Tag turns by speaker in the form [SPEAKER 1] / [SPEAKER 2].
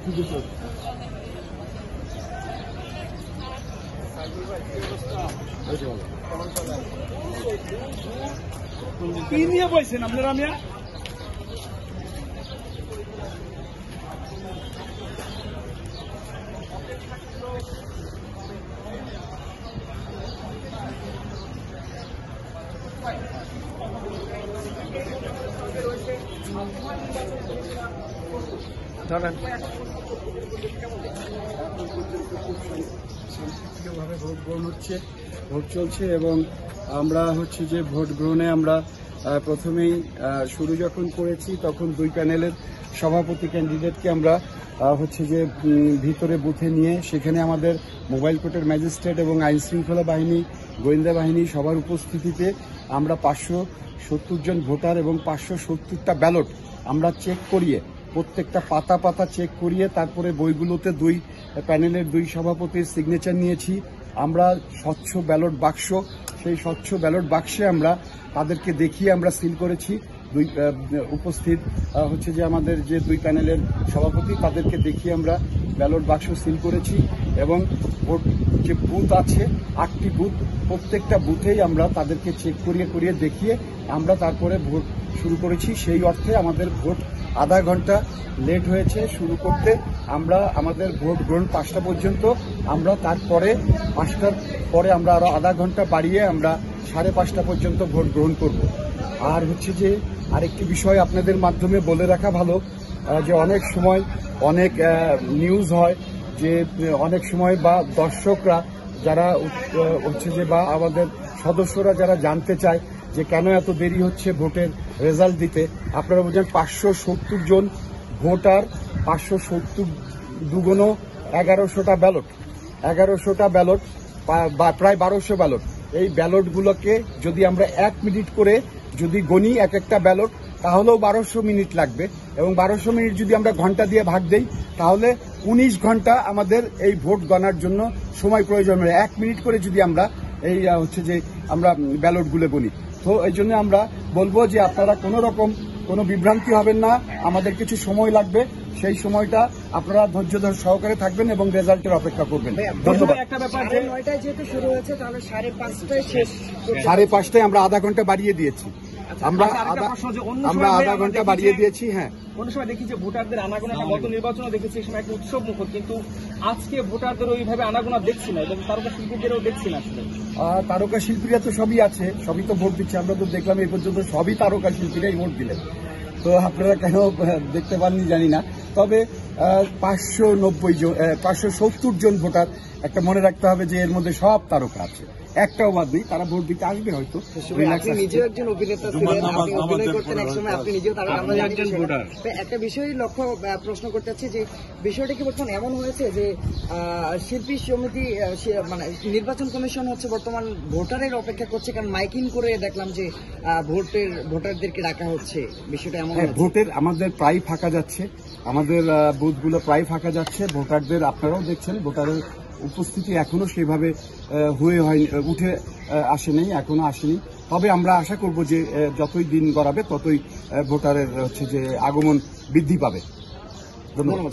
[SPEAKER 1] কি নিয়ে বলছেন আপনারা? আমি শান্তিপ্রিয়ভাবে ভোট গ্রহণ হচ্ছে, ভোট চলছে এবং আমরা হচ্ছে যে ভোট গ্রহণে আমরা প্রথমেই শুরু যখন করেছি তখন দুই প্যানেলের সভাপতি ক্যান্ডিডেটকে আমরা হচ্ছে যে ভিতরে বুথে নিয়ে সেখানে আমাদের মোবাইল কোর্টের ম্যাজিস্ট্রেট এবং আইন শৃঙ্খলা বাহিনী, গোয়েন্দা বাহিনী সবার উপস্থিতিতে আমরা 570 জন ভোটার এবং 570টা ব্যালট আমরা চেক করিয়ে প্রত্যেকটা পাতা পাতা চেক করিয়ে তারপরে বইগুলোতে দুই প্যানেলের দুই সভাপতির সিগনেচার নিয়েছি। আমরা স্বচ্ছ ব্যালট বাক্স, সেই স্বচ্ছ ব্যালট বাক্সে আমরা তাদেরকে দেখিয়ে আমরা সিল করেছি। দুই উপস্থিত হচ্ছে যে আমাদের যে দুই প্যানেলের সভাপতি তাদেরকে দেখিয়ে আমরা ব্যালট বাক্স সিল করেছি এবং ভোট যে বুথ আছে 8টি বুথ, প্রত্যেকটা বুথেই আমরা তাদেরকে চেক করিয়ে দেখিয়ে আমরা তারপরে ভোট শুরু করেছি। সেই অর্থে আমাদের ভোট আধা ঘন্টা লেট হয়েছে শুরু করতে। আমরা আমাদের ভোট গ্রহণ 5টা পর্যন্ত, আমরা তারপরে 5টার পরে আমরা আরো আধা ঘন্টা বাড়িয়ে আমরা 5:30 পর্যন্ত ভোট গ্রহণ করব। আর হচ্ছে যে আরেকটি বিষয় আপনাদের মাধ্যমে বলে রাখা ভালো যে অনেক সময় অনেক নিউজ হয় যে অনেক সময় বা দর্শকরা যারা হচ্ছে যে বা আমাদের সদস্যরা যারা জানতে চায় যে কেন এত দেরি হচ্ছে ভোটের রেজাল্ট দিতে। আপনারা বুঝেন 570 জন ভোটার, 570 দুগুণ 1100টা ব্যালট, 1100টা ব্যালট বা প্রায় 1200 ব্যালট। এই ব্যালটগুলোকে যদি আমরা 1 মিনিট করে যদি গণি এক একটা ব্যালট তাহলেও 1200 মিনিট লাগবে এবং 1200 মিনিট যদি আমরা ঘন্টা দিয়ে ভাগ দেই তাহলে 19 ঘন্টা আমাদের এই ভোট গণার জন্য সময় প্রয়োজন হবে। 1 মিনিট করে যদি আমরা এই হচ্ছে যে আমরা ব্যালটগুলো গণি। তো এই জন্য আমরা বলবো যে আপনারা কোনো বিভ্রান্তি হবেন না, আমাদের কিছু সময় লাগবে, সেই সময়টা আপনারা ধৈর্য সহকারে থাকবেন এবং রেজাল্টের অপেক্ষা করবেন। ধন্যবাদ।
[SPEAKER 2] একটা ব্যাপার, 9টায় যেহেতু শুরু হয়েছে তাহলে 5:30টায় শেষ,
[SPEAKER 1] 5:30টায় আমরা আধা ঘন্টা বাড়িয়ে দিয়েছি। আমরা আধা ঘন্টা বাড়িয়ে দিয়েছি। হ্যাঁ,
[SPEAKER 3] অন্য সময় দেখি যে ভোটারদের আনাগোনাটা গত নির্বাচনে দেখেছি, এই সময় একটা উৎসব মুখর, কিন্তু আজকে ভোটারদের ওইভাবে আনাগোনা দেখছি না এবং তারকা শিল্পীদেরও দেখছি না। আসলে
[SPEAKER 1] তারকা শিল্পীরা তো সবই আছে, সবই তো ভোট দিচ্ছে। আমরা তো দেখলাম এই পর্যন্ত সবই তারকা শিল্পীরাই ভোট দিলেন। তো আপনারা কেন দেখতে পাননি জানি না। তবে 570 জন ভোটার, একটা মনে রাখতে হবে যে এর মধ্যে সব তারকা আছে, একটাও বাদ নেই। তারা ভোট দিতে আসবে হয়তো।
[SPEAKER 2] আপনি নিজেও একজন অভিনেতা ছিলেন, আপনি অভিনয় করতেন একসময়, আপনি নিজেও একজন ভোটার। একটা বিষয় প্রশ্ন করতে চাচ্ছি যে বিষয়টা কি বর্তমান এমন হয়েছে যে শিল্পী সমিতি মানে নির্বাচন কমিশন হচ্ছে বর্তমান ভোটারের অপেক্ষা করছে, কারণ মাইকিং করে দেখলাম যে ভোটারদেরকে ডাকা হচ্ছে, বিষয়টা এমন?
[SPEAKER 1] ভোটের আমাদের প্রায় ফাঁকা যাচ্ছে, আমাদের বুথগুলো প্রায় ফাঁকা যাচ্ছে। ভোটারদের আপনারাও দেখছেন ভোটারের উপস্থিতি এখনো সেভাবে উঠে আসেনি, এখনো আসেনি। তবে আমরা আশা করব যে যতই দিন গড়াবে ততই ভোটারের হচ্ছে যে আগমন বৃদ্ধি পাবে। ধন্যবাদ।